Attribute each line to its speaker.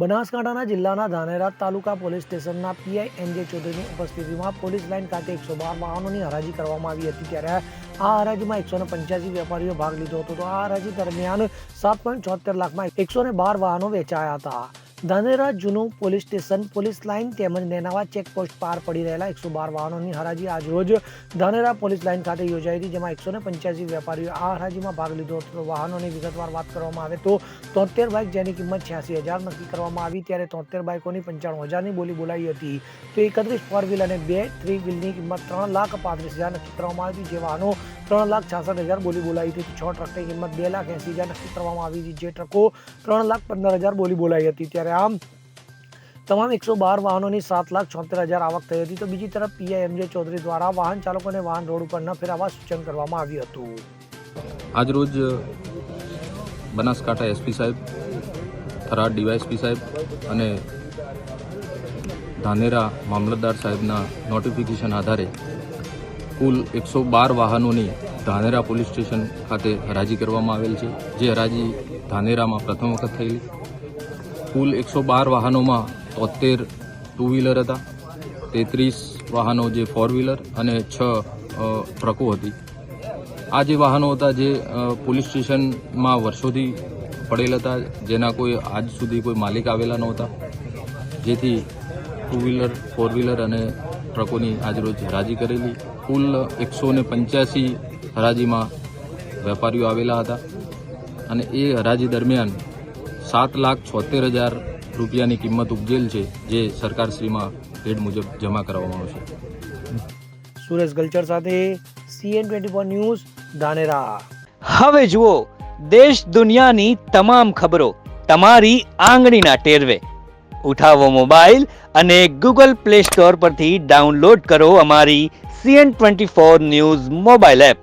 Speaker 1: બનાસકાંઠાના જિલ્લાના ધાનેરા તાલુકા પોલીસ સ્ટેશનના પીઆઈ એનજે ચૌધરીની ઉપસ્થિતિમાં પોલીસ લાઇન ખાતે 112 વાહનોની હરાજી કરવામાં આવી હતી। ત્યારે આ હરાજીમાં 185 વેપારીઓ ભાગ લીધો હતો। તો આ હરાજી દરમિયાન 7.76 લાખમાં 112 વાહનો વેચાયા હતા। ધાનેરા જૂનું પોલીસ સ્ટેશન પોલીસ લાઇન તેમજ નેનાવા ચેકપોસ્ટ પાર પડી રહેલા 112 વાહનોની હરાજી આજરોજ ધાનેરા પોલીસ લાઇન ખાતે યોજાઈ હતી, જેમાં 185 વેપારીઓ આ હરાજીમાં ભાગ લીધો હતો। વાહનોની વિગતવાર વાત કરવામાં આવે તો 73 બાઇક જેની કિંમત 86,000 નક્કી કરવામાં આવી, ત્યારે 73 બાઇકોની 95,000ની બોલી બોલાઈ હતી। તો 31 ફોર વ્હીલ અને 2 3 વ્હીલની કિંમત 3,35,000 નક્કી કરવામાં આવી, જે વાહનો 3,66,000 બોલી બોલાઈ હતી। 6 ટ્રકની કિંમત 2,80,000 નક્કી કરવામાં આવી હતી, જે ટ્રકો 3,15,000 બોલી બોલાઈ હતી। ત્યારે આમ તમામ 112 વાહનોની 7,76,000 આવક થઈ હતી। તો બીજી તરફ પીઆઈ એનજે ચૌધરી દ્વારા વાહન ચાલકોને વાહન રોડ ઉપર ન ફેરવવા સૂચન કરવામાં આવ્યું હતું।
Speaker 2: આજરોજ બનાસકાંઠા એસપી સાહેબ, થરાદ ડીવાયએસપી સાહેબ અને ધાનેરા મામલતદાર સાહેબના નોટિફિકેશન આધારે કુલ 112 વાહનોની ધાનેરા પોલીસ સ્ટેશન ખાતે હરાજી કરવામાં આવેલ છે, જે હરાજી ધાનેરામાં પ્રથમ વખત થયેલી। કુલ 112 વાહનોમાં 73 ટુ વ્હીલર હતા, 33 વાહનો જે ફોર વ્હીલર અને 6 ટ્રકો હતી। આ જે વાહનો હતા જે પોલીસ સ્ટેશનમાં વર્ષોથી પડેલ હતા, જેના કોઈ આજ સુધી કોઈ માલિક આવેલા નહોતા, જેથી ટુ વ્હીલર, ફોર વ્હીલર અને ટ્રકોની આજરોજ હરાજી કરેલી। કુલ 185 હરાજીમાં વેપારીઓ આવેલા હતા અને એ હરાજી દરમિયાન 7,76,000 રૂપિયાની કિંમત ઉપજેલ છે, જે સરકારશ્રીમાં રેટ મુજબ જમા કરવામાં આવશે।
Speaker 1: સુરેશ ગલચર સાથે CN24 ન્યૂઝ ધાનેરા।
Speaker 3: હવે જુઓ દેશ દુનિયાની તમામ ખબરો તમારી આંગળીના ટેરવે। ઉઠાવો મોબાઈલ અને Google Play Store પરથી ડાઉનલોડ કરો અમારી CN24 ન્યૂઝ મોબાઈલ એપ।